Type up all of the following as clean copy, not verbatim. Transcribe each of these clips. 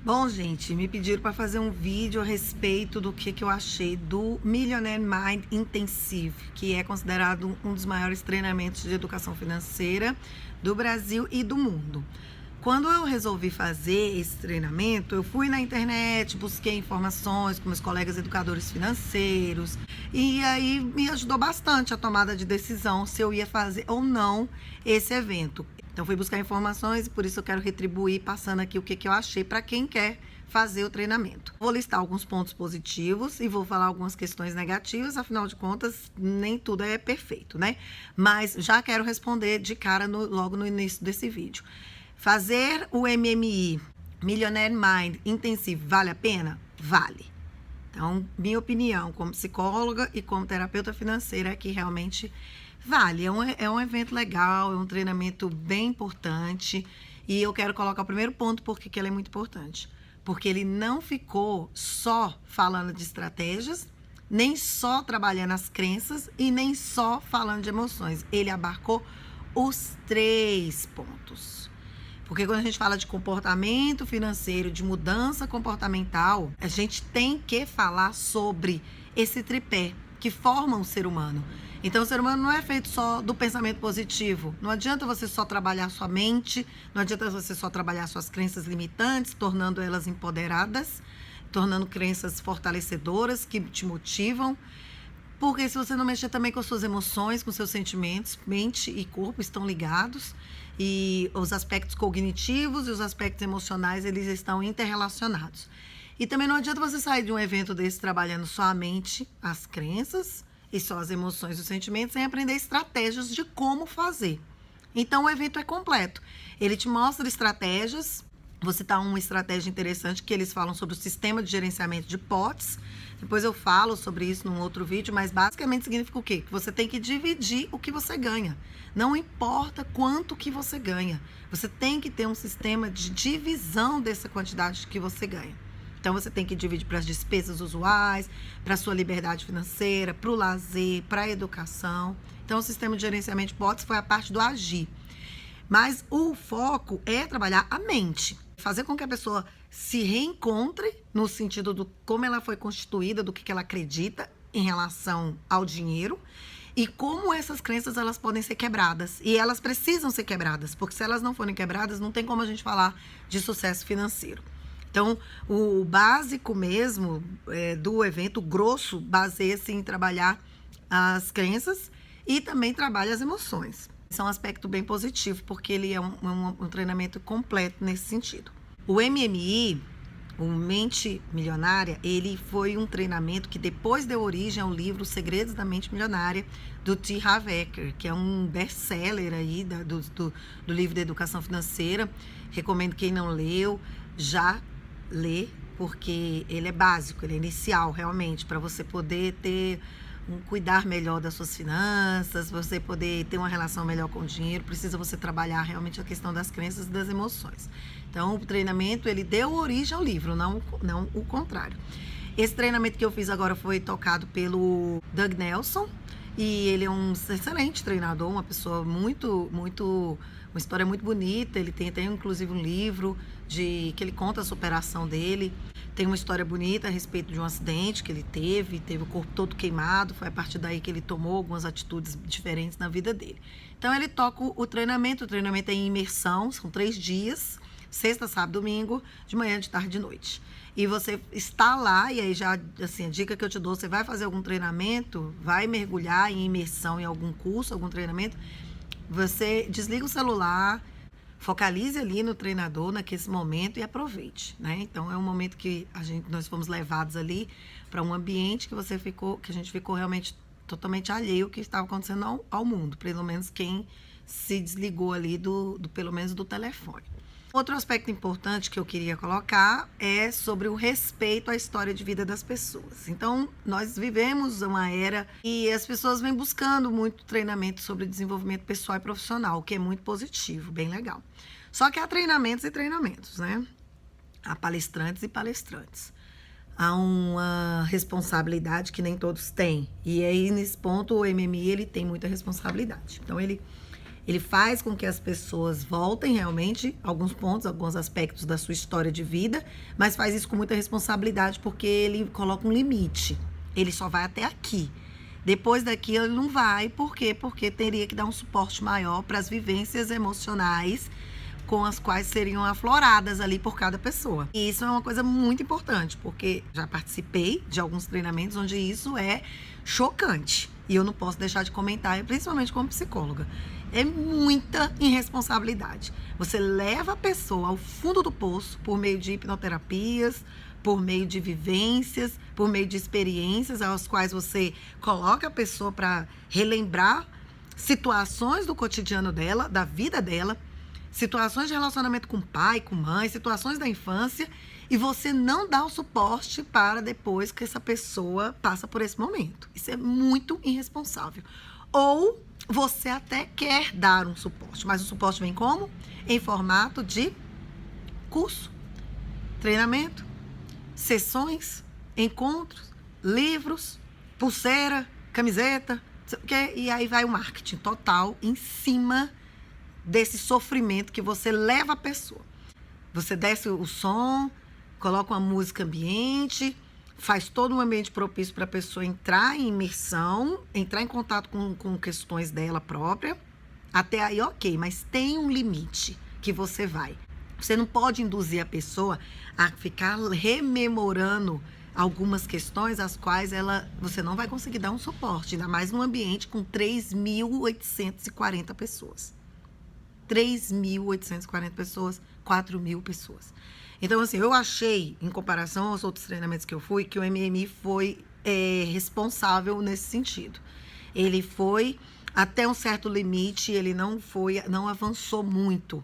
Bom, gente, me pediram para fazer um vídeo a respeito do que eu achei do Millionaire Mind Intensive, que é considerado um dos maiores treinamentos de educação financeira do Brasil e do mundo. Quando eu resolvi fazer esse treinamento, eu fui na internet, busquei informações com meus colegas educadores financeiros, e aí me ajudou bastante a tomada de decisão se eu ia fazer ou não esse evento. Então fui buscar informações e por isso eu quero retribuir passando aqui o que eu achei para quem quer fazer o treinamento. Vou listar alguns pontos positivos e vou falar algumas questões negativas, afinal de contas, nem tudo é perfeito, né? Mas já quero responder de cara logo no início desse vídeo. Fazer o MMI, Millionaire Mind Intensive, vale a pena? Vale. Então, minha opinião como psicóloga e como terapeuta financeira é que realmente vale. É um evento legal, é um treinamento bem importante e eu quero colocar o primeiro ponto porque ele é muito importante. Porque ele não ficou só falando de estratégias, nem só trabalhando as crenças e nem só falando de emoções. Ele abarcou os 3 pontos. Porque quando a gente fala de comportamento financeiro, de mudança comportamental, a gente tem que falar sobre esse tripé que forma um ser humano. Então, o ser humano não é feito só do pensamento positivo. Não adianta você só trabalhar sua mente, não adianta você só trabalhar suas crenças limitantes, tornando elas empoderadas, tornando crenças fortalecedoras que te motivam. Porque se você não mexer também com suas emoções, com seus sentimentos, mente e corpo estão ligados e os aspectos cognitivos e os aspectos emocionais, eles estão interrelacionados. E também não adianta você sair de um evento desse trabalhando só a mente, as crenças e só as emoções e os sentimentos, sem aprender estratégias de como fazer. Então o evento é completo. Ele te mostra estratégias. Vou citar uma estratégia interessante que eles falam sobre o sistema de gerenciamento de potes. Depois eu falo sobre isso num outro vídeo, mas basicamente significa o quê? Que você tem que dividir o que você ganha. Não importa quanto que você ganha. Você tem que ter um sistema de divisão dessa quantidade que você ganha. Então você tem que dividir para as despesas usuais, para a sua liberdade financeira, para o lazer, para a educação. Então o sistema de gerenciamento de potes foi a parte do agir. Mas o foco é trabalhar a mente. Fazer com que a pessoa se reencontre no sentido do como ela foi constituída, do que ela acredita em relação ao dinheiro e como essas crenças elas podem ser quebradas. E elas precisam ser quebradas, porque se elas não forem quebradas, não tem como a gente falar de sucesso financeiro. Então, o básico mesmo do evento, o grosso, baseia-se em trabalhar as crenças e também trabalha as emoções. Esse é um aspecto bem positivo, porque ele é um treinamento completo nesse sentido. O MMI, o Mente Milionária, ele foi um treinamento que depois deu origem ao livro Segredos da Mente Milionária, do T. Harv Eker, que é um best-seller aí do livro da educação financeira. Recomendo quem não leu, já lê, porque ele é básico, ele é inicial realmente, para você poder ter cuidar melhor das suas finanças, você poder ter uma relação melhor com o dinheiro, precisa você trabalhar realmente a questão das crenças e das emoções. Então, o treinamento, ele deu origem ao livro, não o contrário. Esse treinamento que eu fiz agora foi tocado pelo Doug Nelson, e ele é um excelente treinador, uma pessoa uma história muito bonita. Ele tem até inclusive um livro que ele conta a superação dele. Tem uma história bonita a respeito de um acidente que ele teve o corpo todo queimado, foi a partir daí que ele tomou algumas atitudes diferentes na vida dele. Então ele toca o treinamento é em imersão, são 3 dias, sexta, sábado, domingo, de manhã, de tarde e de noite. E você está lá, e aí já, assim, a dica que eu te dou, você vai fazer algum treinamento, vai mergulhar em imersão em algum curso, algum treinamento, você desliga o celular, focalize ali no treinador naquele momento e aproveite, né? Então é um momento que nós fomos levados ali para um ambiente que a gente ficou realmente totalmente alheio ao que estava acontecendo ao mundo, pelo menos quem se desligou ali pelo menos do telefone. Outro aspecto importante que eu queria colocar é sobre o respeito à história de vida das pessoas. Então, nós vivemos uma era e as pessoas vêm buscando muito treinamento sobre desenvolvimento pessoal e profissional, o que é muito positivo, bem legal. Só que há treinamentos e treinamentos, né? Há palestrantes e palestrantes. Há uma responsabilidade que nem todos têm. E aí, nesse ponto, o MMI, ele tem muita responsabilidade. Então, ele Ele faz com que as pessoas voltem realmente a alguns pontos, alguns aspectos da sua história de vida, mas faz isso com muita responsabilidade porque ele coloca um limite. Ele só vai até aqui. Depois daqui ele não vai. Por quê? Porque teria que dar um suporte maior para as vivências emocionais com as quais seriam afloradas ali por cada pessoa. E isso é uma coisa muito importante, porque já participei de alguns treinamentos onde isso é chocante. E eu não posso deixar de comentar, principalmente como psicóloga. É muita irresponsabilidade. Você leva a pessoa ao fundo do poço por meio de hipnoterapias, por meio de vivências, por meio de experiências aos quais você coloca a pessoa para relembrar situações do cotidiano dela, da vida dela, situações de relacionamento com pai, com mãe, situações da infância, e você não dá o suporte para depois que essa pessoa passa por esse momento. Isso é muito irresponsável. Ou você até quer dar um suporte, mas o suporte vem como? Em formato de curso, treinamento, sessões, encontros, livros, pulseira, camiseta, e aí vai o marketing total em cima desse sofrimento que você leva a pessoa. Você desce o som, coloca uma música ambiente, faz todo um ambiente propício para a pessoa entrar em imersão, entrar em contato com questões dela própria. Até aí, ok, mas tem um limite que você vai. Você não pode induzir a pessoa a ficar rememorando algumas questões às quais você não vai conseguir dar um suporte, ainda mais num ambiente com 3.840 pessoas. 3.840 pessoas, 4.000 pessoas. Então, assim, eu achei, em comparação aos outros treinamentos que eu fui, que o MMI foi responsável nesse sentido. Ele foi até um certo limite, ele não avançou muito.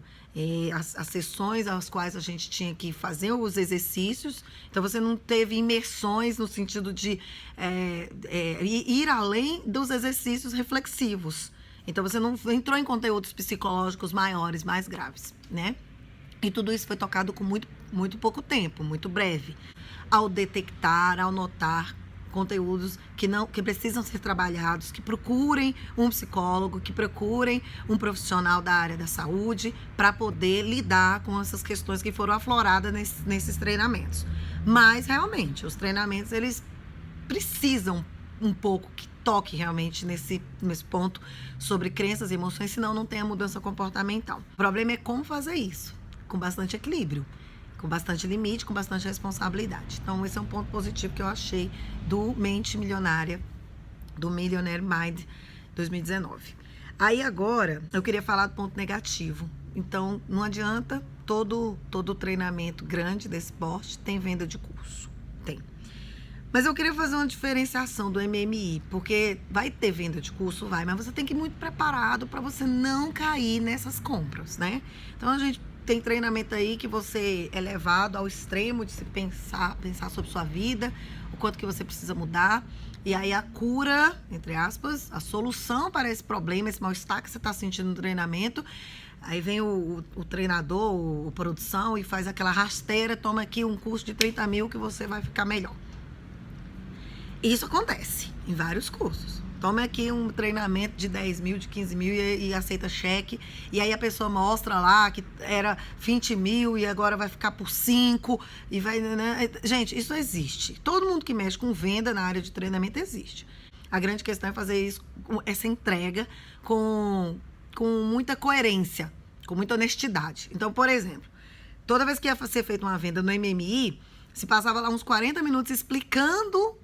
As sessões às quais a gente tinha que fazer os exercícios, então você não teve imersões no sentido de ir além dos exercícios reflexivos. Então você não entrou em conteúdos psicológicos maiores, mais graves, né? E tudo isso foi tocado com muito pouco tempo, muito breve. Ao detectar, ao notar conteúdos que precisam ser trabalhados, que procurem um psicólogo, que procurem um profissional da área da saúde para poder lidar com essas questões que foram afloradas nesses treinamentos. Mas, realmente, os treinamentos, eles precisam um pouco que toque realmente nesse ponto sobre crenças e emoções, senão não tem a mudança comportamental. O problema é como fazer isso, com bastante equilíbrio, com bastante limite, com bastante responsabilidade. Então, esse é um ponto positivo que eu achei do Mente Milionária, do Millionaire Mind 2019. Aí, agora, eu queria falar do ponto negativo. Então, não adianta, todo treinamento grande desse porte tem venda de curso. Tem. Mas eu queria fazer uma diferenciação do MMI, porque vai ter venda de curso, vai, mas você tem que ir muito preparado para você não cair nessas compras, né? Então, a gente tem treinamento aí que você é levado ao extremo de se pensar sobre sua vida, o quanto que você precisa mudar, e aí a cura, entre aspas, a solução para esse problema, esse mal-estar que você está sentindo no treinamento, aí vem o treinador, o produção, e faz aquela rasteira, toma aqui um curso de 30 mil que você vai ficar melhor. Isso acontece em vários cursos. Toma aqui um treinamento de 10 mil, de 15 mil e aceita cheque. E aí a pessoa mostra lá que era 20 mil e agora vai ficar por 5. E vai, né? Gente, isso existe. Todo mundo que mexe com venda na área de treinamento existe. A grande questão é fazer isso, essa entrega com muita coerência, com muita honestidade. Então, por exemplo, toda vez que ia ser feita uma venda no MMI, se passava lá uns 40 minutos explicando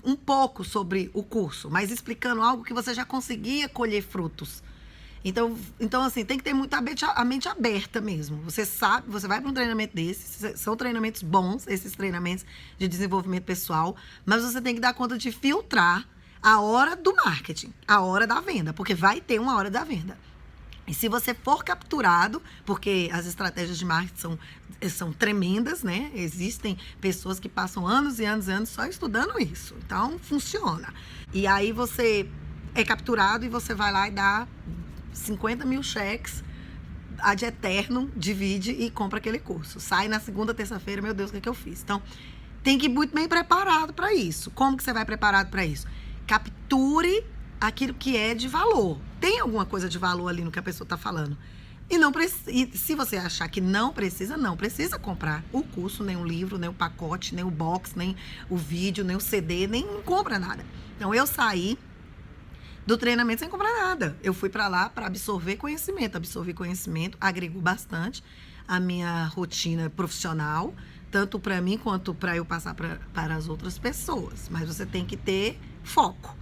um pouco sobre o curso, mas explicando algo que você já conseguia colher frutos. Então assim, tem que ter muito a mente aberta mesmo. Você sabe, você vai para um treinamento desses, são treinamentos bons, esses treinamentos de desenvolvimento pessoal, mas você tem que dar conta de filtrar a hora do marketing, a hora da venda, porque vai ter uma hora da venda. E se você for capturado, porque as estratégias de marketing são tremendas, né? Existem pessoas que passam anos e anos e anos só estudando isso. Então, funciona. E aí você é capturado e você vai lá e dá 50 mil cheques ad eterno, divide e compra aquele curso. Sai na segunda, terça-feira, meu Deus, o que eu fiz? Então, tem que ir muito bem preparado para isso. Como que você vai preparado para isso? Capture aquilo que é de valor. tem alguma coisa de valor ali no que a pessoa está falando. E se você achar que não precisa comprar o curso, nem o livro, nem o pacote, nem o box, nem o vídeo, nem o CD, nem compra nada. Então, eu saí do treinamento sem comprar nada. Eu fui para lá para absorver conhecimento. Absorver conhecimento agregou bastante a minha rotina profissional, tanto para mim quanto para eu passar para as outras pessoas. Mas você tem que ter foco.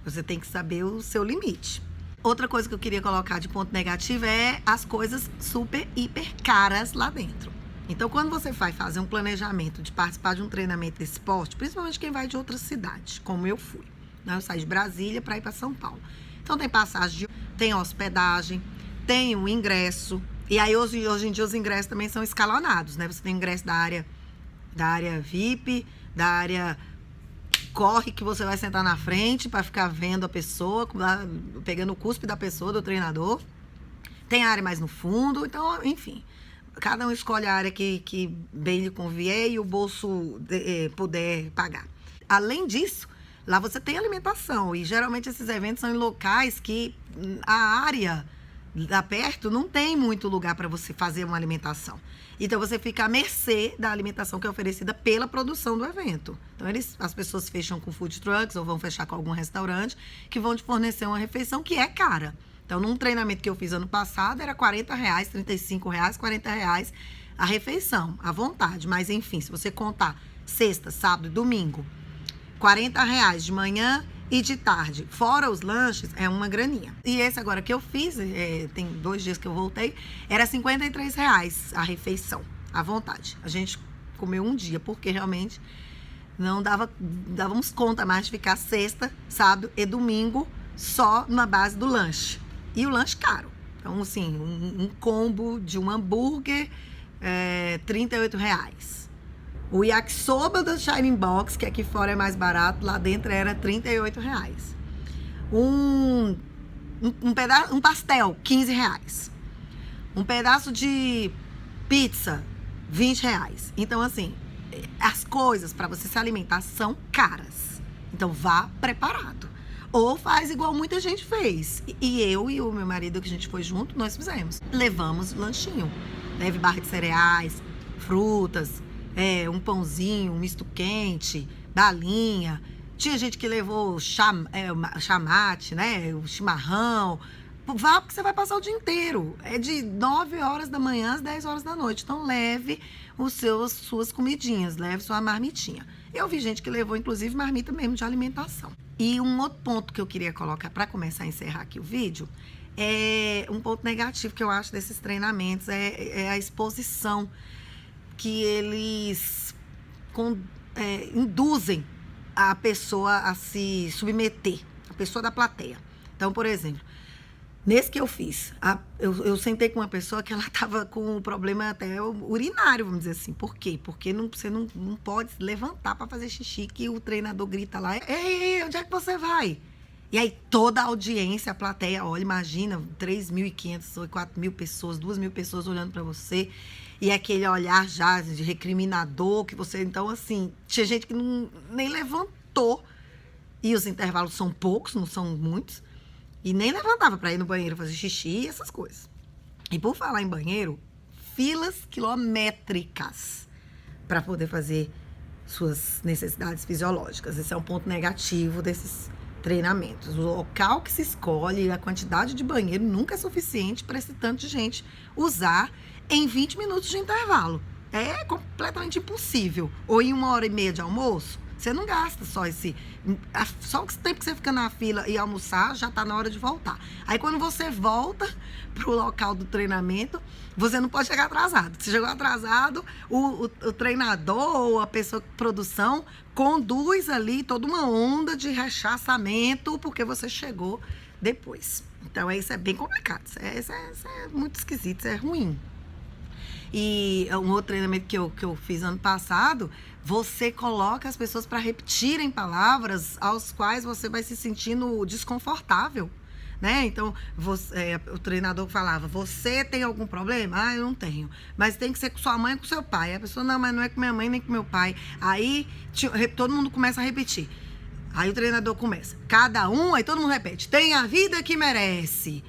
Você tem que saber o seu limite. Outra coisa que eu queria colocar de ponto negativo é as coisas super, hiper caras lá dentro. Então, quando você vai fazer um planejamento de participar de um treinamento desse porte, principalmente quem vai de outra cidade, como eu fui, né? Eu saí de Brasília para ir para São Paulo. Então, tem passagem, tem hospedagem, tem o ingresso. E aí, hoje em dia, os ingressos também são escalonados, né? Você tem ingresso da área VIP, da área corre que você vai sentar na frente para ficar vendo a pessoa, pegando o cuspe da pessoa, do treinador. Tem a área mais no fundo, então, enfim. Cada um escolhe a área que bem lhe convier e o bolso puder pagar. Além disso, lá você tem alimentação. E geralmente esses eventos são em locais que a área lá perto não tem muito lugar para você fazer uma alimentação. Então, você fica à mercê da alimentação que é oferecida pela produção do evento. Então, as pessoas fecham com food trucks ou vão fechar com algum restaurante que vão te fornecer uma refeição que é cara. Então, num treinamento que eu fiz ano passado, era R$40, R$35, R$40 a refeição, à vontade. Mas, enfim, se você contar sexta, sábado e domingo, R$40 de manhã e de tarde, fora os lanches, é uma graninha. E esse agora que eu fiz, tem 2 dias que eu voltei, era R$53 a refeição, à vontade. A gente comeu um dia, porque realmente não dávamos conta mais de ficar sexta, sábado e domingo só na base do lanche. E o lanche caro. Então, assim, um combo de um hambúrguer, R$38. O yakisoba do Shining Box, que aqui fora é mais barato, lá dentro era R$38. Um pastel, R$15. Um pedaço de pizza, R$20. Então, assim, as coisas para você se alimentar são caras. Então, vá preparado. Ou faz igual muita gente fez. E eu e o meu marido, que a gente foi junto, nós fizemos. Levamos lanchinho. Leve barra de cereais, frutas, um pãozinho, um misto quente, balinha. Tinha gente que levou chamate, né? O chimarrão. Vá, porque você vai passar o dia inteiro. É de 9 horas da manhã às 10 horas da noite. Então, leve suas comidinhas, leve sua marmitinha. Eu vi gente que levou, inclusive, marmita mesmo de alimentação. E um outro ponto que eu queria colocar para começar a encerrar aqui o vídeo é um ponto negativo que eu acho desses treinamentos, é a exposição que eles induzem a pessoa a se submeter, a pessoa da plateia. Então, por exemplo, nesse que eu fiz, eu sentei com uma pessoa que ela estava com um problema até urinário, vamos dizer assim. Por quê? Porque você não pode se levantar para fazer xixi, que o treinador grita lá, ei, onde é que você vai? E aí toda a audiência, a plateia, olha, imagina, 3.500 ou 4.000 pessoas, 2.000 pessoas olhando para você, e aquele olhar já de recriminador que você... Então, assim, tinha gente que nem levantou, e os intervalos são poucos, não são muitos, e nem levantava para ir no banheiro fazer xixi e essas coisas. E por falar em banheiro, filas quilométricas para poder fazer suas necessidades fisiológicas. Esse é um ponto negativo desses treinamentos. O local que se escolhe, a quantidade de banheiro nunca é suficiente para esse tanto de gente usar em 20 minutos de intervalo. É completamente impossível. Ou em 1h30 de almoço, você não gasta só o tempo que você fica na fila e almoçar, já está na hora de voltar. Aí, quando você volta para o local do treinamento, você não pode chegar atrasado. Se chegou atrasado, o treinador ou a pessoa de produção conduz ali toda uma onda de rechaçamento porque você chegou depois. Então, isso é bem complicado. Isso é muito esquisito, isso é ruim. E um outro treinamento que eu fiz ano passado, você coloca as pessoas para repetirem palavras aos quais você vai se sentindo desconfortável, né? Então, o treinador falava, você tem algum problema? Ah, eu não tenho. Mas tem que ser com sua mãe e com seu pai. A pessoa, não, mas não é com minha mãe nem com meu pai. Aí, todo mundo começa a repetir. Aí o treinador começa, cada um, aí todo mundo repete, tem a vida que merece.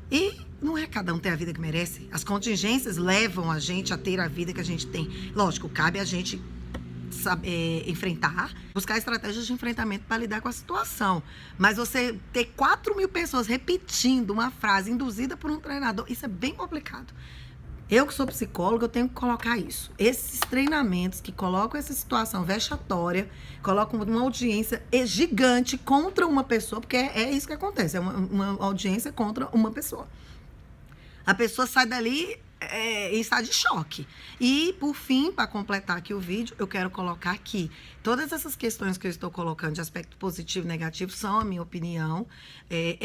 E não é cada um ter a vida que merece. As contingências levam a gente a ter a vida que a gente tem. Lógico, cabe a gente enfrentar, buscar estratégias de enfrentamento para lidar com a situação. Mas você ter 4.000 pessoas repetindo uma frase induzida por um treinador, isso é bem complicado. Eu que sou psicóloga, eu tenho que colocar isso. Esses treinamentos que colocam essa situação vexatória, colocam uma audiência gigante contra uma pessoa, porque é isso que acontece, é uma audiência contra uma pessoa. A pessoa sai dali em estado de choque. E, por fim, para completar aqui o vídeo, eu quero colocar aqui todas essas questões que eu estou colocando de aspecto positivo e negativo são a minha opinião,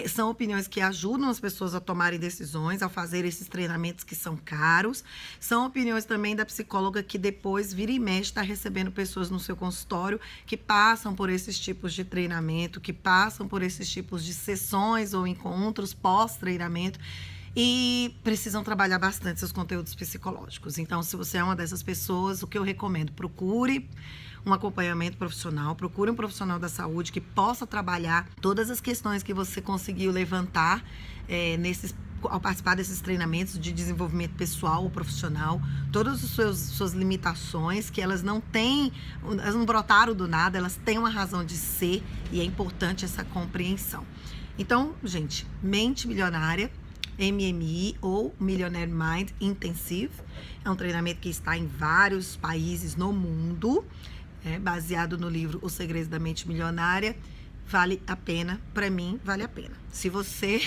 são opiniões que ajudam as pessoas a tomarem decisões, ao fazer esses treinamentos que são caros, são opiniões também da psicóloga que depois vira e mexe está recebendo pessoas no seu consultório que passam por esses tipos de treinamento, que passam por esses tipos de sessões ou encontros pós-treinamento, e precisam trabalhar bastante seus conteúdos psicológicos. Então, se você é uma dessas pessoas, o que eu recomendo, procure um acompanhamento profissional, procure um profissional da saúde que possa trabalhar todas as questões que você conseguiu levantar ao participar desses treinamentos de desenvolvimento pessoal ou profissional, todas as suas limitações, que elas não brotaram do nada, elas têm uma razão de ser e é importante essa compreensão. Então, gente, Mente Milionária, MMI ou Millionaire Mind Intensive. É um treinamento que está em vários países no mundo, baseado no livro Os Segredos da Mente Milionária. Vale a pena, para mim, vale a pena. Se você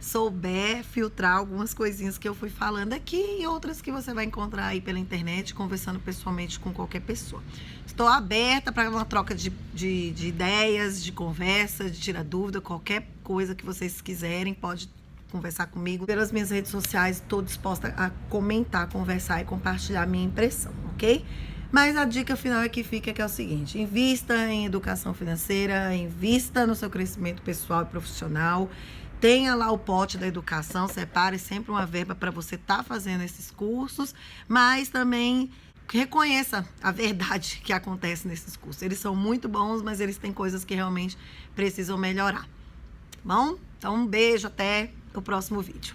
souber filtrar algumas coisinhas que eu fui falando aqui e outras que você vai encontrar aí pela internet, conversando pessoalmente com qualquer pessoa. Estou aberta para uma troca de ideias, de conversa, de tirar dúvida, qualquer coisa que vocês quiserem, pode conversar comigo pelas minhas redes sociais. Estou disposta a comentar, conversar e compartilhar minha impressão, ok? Mas a dica final aqui fica que é o seguinte: invista em educação financeira, invista no seu crescimento pessoal e profissional, tenha lá o pote da educação, separe sempre uma verba para você estar fazendo esses cursos, mas também reconheça a verdade que acontece nesses cursos. Eles são muito bons, mas eles têm coisas que realmente precisam melhorar. Bom? Então, um beijo, até o próximo vídeo.